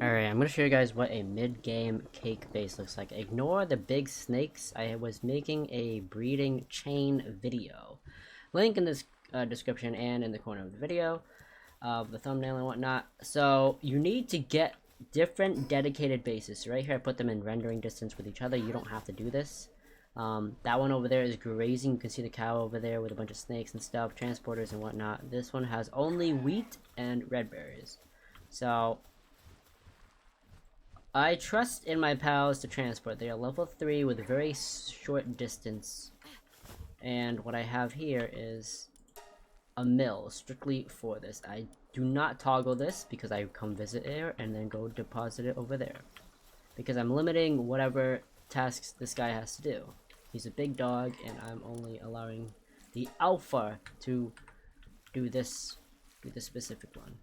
Alright, I'm gonna show you guys what a mid-game cake base looks like. Ignore the big snakes. I was making a breeding chain video. Link in this description and in the corner of the video, of the thumbnail and whatnot. So you need to get different dedicated bases. So right here I put them in rendering distance with each other. You don't have to do this. That one over there is grazing. You can see the cow over there with a bunch of snakes and stuff, transporters and whatnot. This one has only wheat and red berries. So I trust in my pals to transport. They are level 3 with a very short distance. And what I have here is a mill strictly for this. I do not toggle this because I come visit here and then go deposit it over there. Because I'm limiting whatever tasks this guy has to do. He's a big dog and I'm only allowing the alpha to do this specific one.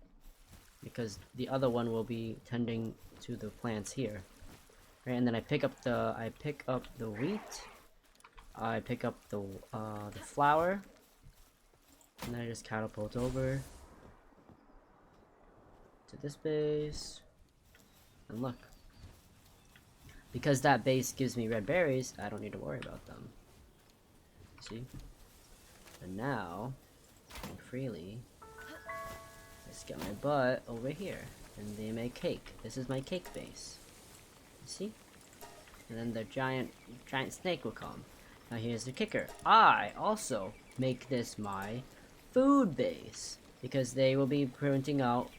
Because the other one will be tending to the plants here. Right, and then I pick up the wheat. I pick up the flour, and then I just catapult over to this base. And look, because that base gives me red berries, I don't need to worry about them. See? And now, I can freely just get my butt over here, and they make cake. This is my cake base. You see? And then the giant snake will come. Now here's the kicker. I also make this my food base, because they will be printing out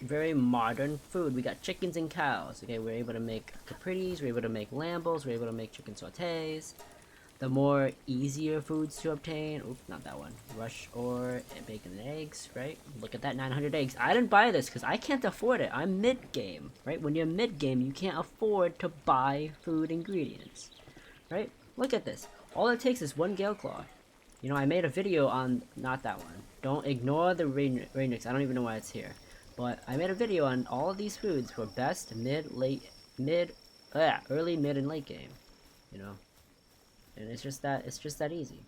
very modern food. We got chickens and cows. Okay, we're able to make capritis, we're able to make lambos, we're able to make chicken sautés. The more easier foods to obtain. Oops, not that one. Rush or bacon and eggs, right? Look at that, 900 eggs. I didn't buy this because I can't afford it. I'm mid-game, right? When you're mid-game, you can't afford to buy food ingredients, right? Look at this. All it takes is one Gale Claw. You know, I made a video on, not that one. Don't ignore the Rainix. I don't even know why it's here. But I made a video on all of these foods for best, early, mid, and late game. You know? And it's just that easy.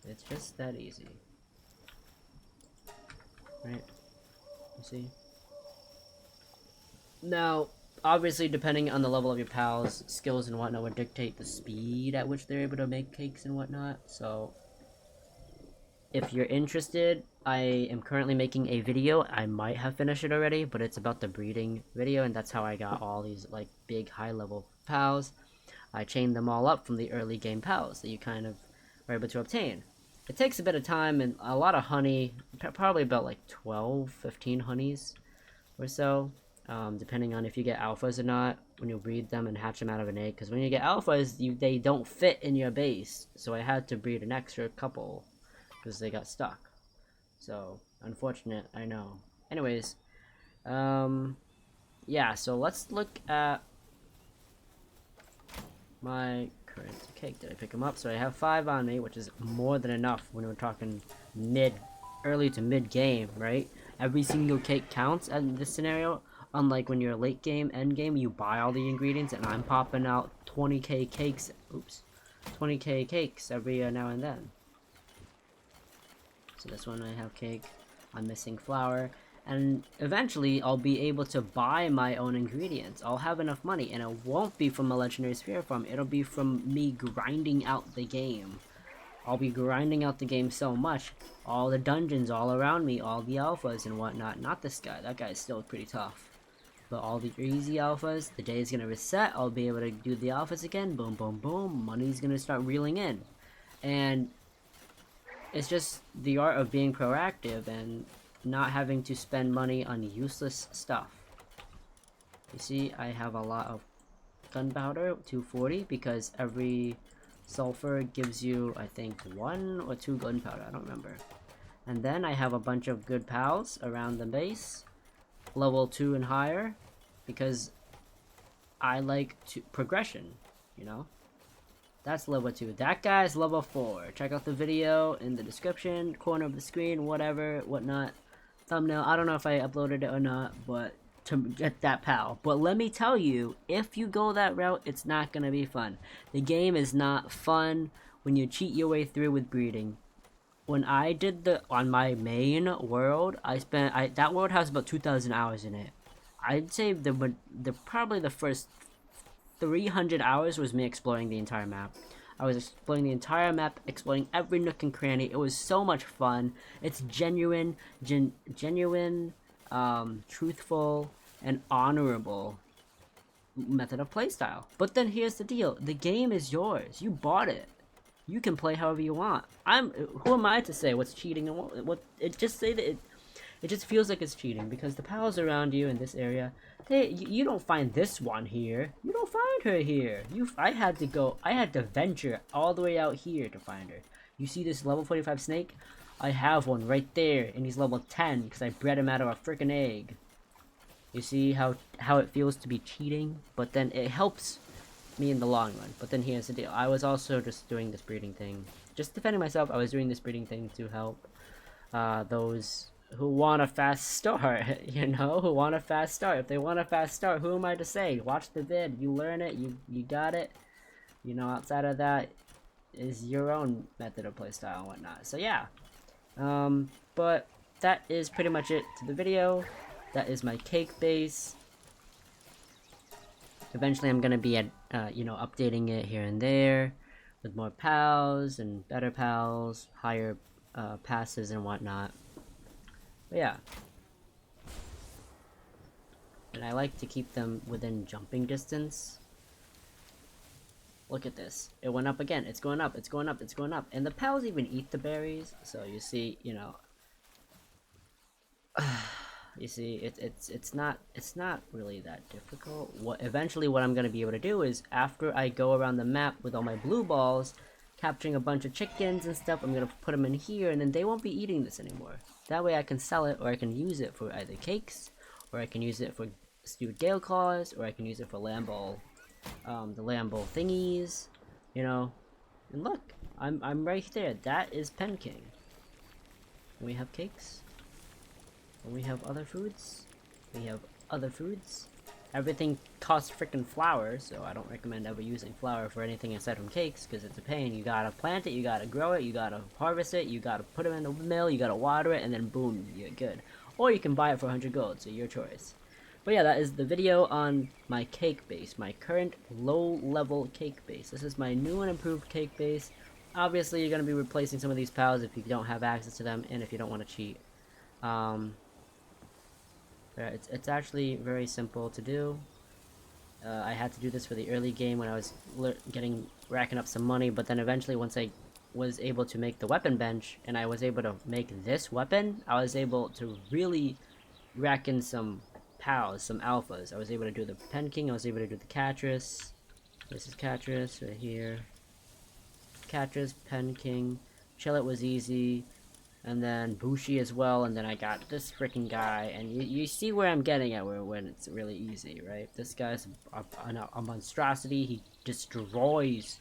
It's just that easy. Right? You see? Now, obviously, depending on the level of your pals, skills and whatnot would dictate the speed at which they're able to make cakes and whatnot. So, if you're interested, I am currently making a video. I might have finished it already, but it's about the breeding video, and that's how I got all these, like, big, high-level pals. I chained them all up from the early game pals that you kind of were able to obtain. It takes a bit of time and a lot of honey, probably about like 12, 15 honeys or so, depending on if you get alphas or not when you breed them and hatch them out of an egg. Because when you get alphas, they don't fit in your base, so I had to breed an extra couple because they got stuck. So, unfortunate, I know. Anyways, yeah, so let's look at my current cake. Did I pick them up? So I have 5 on me, which is more than enough when we're talking early to mid game, right? Every single cake counts in this scenario. Unlike when you're late game, end game, you buy all the ingredients, and I'm popping out 20k cakes. Oops, 20k cakes every now and then. So this one I have cake. I'm missing flour. And eventually I'll be able to buy my own ingredients. I'll have enough money, and it won't be from a legendary sphere farm. It'll be from me grinding out the game. I'll be grinding out the game so much. All the dungeons all around me, all the alphas and whatnot. Not this guy. That guy's still pretty tough. But all the easy alphas, the day is going to reset. I'll be able to do the alphas again. Boom, boom, boom. Money's going to start reeling in. And it's just the art of being proactive and not having to spend money on useless stuff. You see, I have a lot of gunpowder, 240, because every sulfur gives you, I think, 1 or 2 gunpowder, I don't remember. And then I have a bunch of good pals around the base, level 2 and higher, because I like progression, you know? That's level 2. That guy's level 4. Check out the video in the description, corner of the screen, whatever, whatnot. Thumbnail. I don't know if I uploaded it or not, but to get that pal. But let me tell you, if you go that route, it's not gonna be fun. The game is not fun when you cheat your way through with breeding. When I did on my main world, that world has about 2,000 hours in it. I'd say probably the first 300 hours was me exploring the entire map. I was exploring the entire map, exploring every nook and cranny. It was so much fun. It's genuine, truthful, and honorable method of playstyle. But then here's the deal: the game is yours. You bought it. You can play however you want. Who am I to say what's cheating and what it just say that it just feels like it's cheating because the pals around you in this area, you don't find this one here. You don't find her here. I had to venture all the way out here to find her. You see this level 45 snake? I have one right there, and he's level 10 because I bred him out of a freaking egg. You see how it feels to be cheating, but then it helps me in the long run. But then here's the deal: I was also just doing this breeding thing, just defending myself. I was doing this breeding thing to help those who want a fast start, you know, who want a fast start. If they want a fast start, who am I to say? Watch the vid, you learn it, you got it. You know, outside of that is your own method of playstyle and whatnot. So yeah, but that is pretty much it to the video. That is my cake base. Eventually I'm gonna be you know, updating it here and there with more pals and better pals, higher passes and whatnot. But yeah, and I like to keep them within jumping distance. Look at this, it went up again. It's going up, it's going up, it's going up, and the pals even eat the berries. So you see, you know, you see, it's not really that difficult. Eventually what I'm gonna be able to do is, after I go around the map with all my blue balls, capturing a bunch of chickens and stuff, I'm gonna put them in here, and then they won't be eating this anymore. That way I can sell it, or I can use it for either cakes, or I can use it for stewed gale claws, or I can use it for lamb ball, the lamb ball thingies, you know. And look, I'm right there. That is Pen King. And we have cakes. And we have other foods. We have other foods. Everything costs freaking flour, so I don't recommend ever using flour for anything aside from cakes, because it's a pain. You gotta plant it, you gotta grow it, you gotta harvest it, you gotta put it in the mill, you gotta water it, and then boom, you're good. Or you can buy it for 100 gold, so your choice. But yeah, that is the video on my cake base, my current low-level cake base. This is my new and improved cake base. Obviously, you're gonna be replacing some of these pals if you don't have access to them, and if you don't want to cheat. It's actually very simple to do. I had to do this for the early game when I was racking up some money, but then eventually once I was able to make the weapon bench and I was able to make this weapon, I was able to really rack in some pals, some alphas. I was able to do the Pen King, I was able to do the Catrus. This is Catrus right here. Catrus, Pen King. Chillet was easy. And then Bushi as well, and then I got this freaking guy, and you see where I'm getting at when it's really easy, right? This guy's a monstrosity. He destroys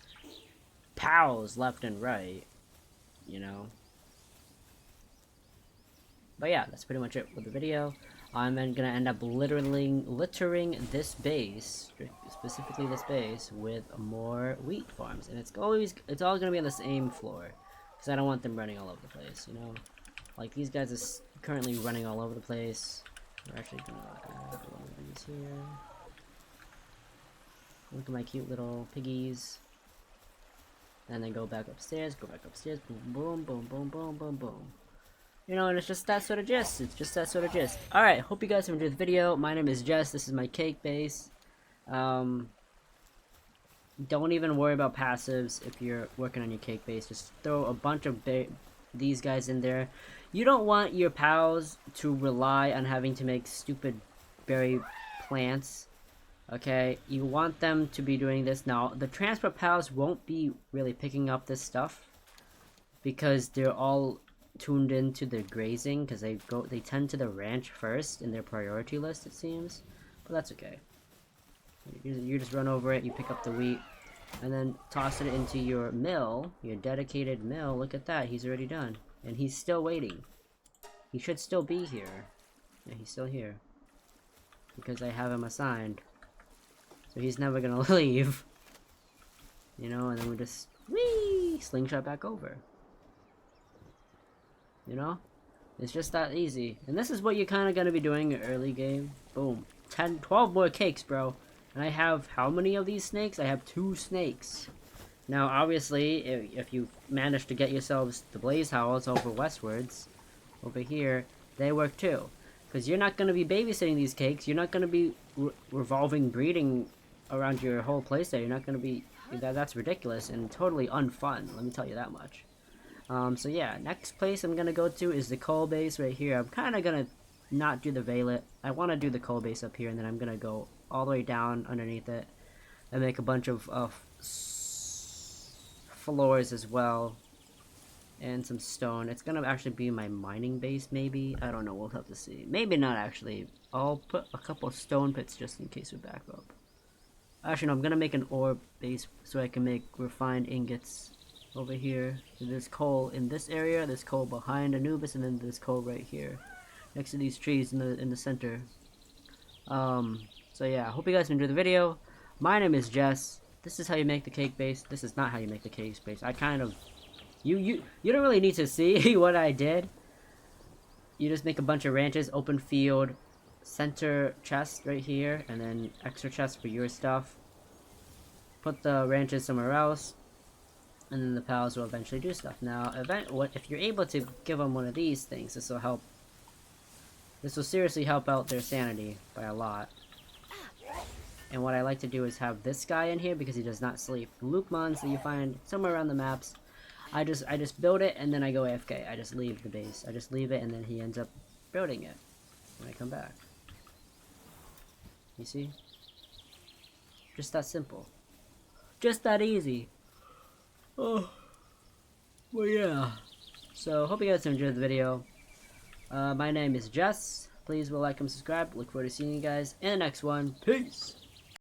pals left and right, you know? But yeah, that's pretty much it for the video. I'm then gonna end up littering this base, specifically this base, with more wheat farms, and it's all gonna be on the same floor. Because I don't want them running all over the place, you know? Like, these guys are currently running all over the place. We're actually gonna have one of these here. Look at my cute little piggies. And then go back upstairs, boom, boom, boom, boom, boom, boom, boom. You know, and it's just that sort of gist. It's just that sort of gist. Alright, hope you guys have enjoyed the video. My name is Jess, this is my cake base. Don't even worry about passives if you're working on your cake base. Just throw a bunch of these guys in there. You don't want your pals to rely on having to make stupid berry plants. Okay, you want them to be doing this. Now, the transport pals won't be really picking up this stuff because they're all tuned into the grazing, because they tend to the ranch first in their priority list, it seems. But that's okay. You just run over it, you pick up the wheat, and then toss it into your mill, your dedicated mill. Look at that, he's already done. And he's still waiting. He should still be here. Yeah, he's still here. Because I have him assigned. So he's never gonna leave. You know, and then we just, whee, slingshot back over. You know? It's just that easy. And this is what you're kind of gonna be doing in early game. Boom. 10, 12 more cakes, bro. And I have how many of these snakes? I have 2 snakes. Now, obviously, if you manage to get yourselves the blaze howls over westwards, over here, they work too. Because you're not going to be babysitting these cakes. You're not going to be revolving breeding around your whole playstyle. You're not going to be... That's ridiculous and totally unfun. Let me tell you that much. So yeah, next place I'm going to go to is the coal base right here. I'm kind of going to not do the veilet. I want to do the coal base up here, and then I'm going to go all the way down underneath it and make a bunch of floors as well. And some stone. It's gonna actually be my mining base, maybe. I don't know. We'll have to see. Maybe not, actually. I'll put a couple of stone pits just in case we back up. Actually, no. I'm gonna make an ore base so I can make refined ingots over here. So there's coal in this area. There's coal behind Anubis, and then there's coal right here, next to these trees in the center. So yeah. I hope you guys enjoyed the video. My name is Jess. This is how you make the cake base. This is not how you make the cake base. I kind of... You don't really need to see what I did. You just make a bunch of ranches, open field, center chest right here, and then extra chest for your stuff. Put the ranches somewhere else, and then the pals will eventually do stuff. Now, if you're able to give them one of these things, this will help. This will seriously help out their sanity by a lot. And what I like to do is have this guy in here because he does not sleep. Lukemans that you find somewhere around the maps. I just build it and then I go AFK. I just leave the base. I just leave it and then he ends up building it when I come back. You see? Just that simple. Just that easy. Oh. Well, yeah. So, hope you guys enjoyed the video. My name is Jess. Please like and subscribe. Look forward to seeing you guys in the next one. Peace!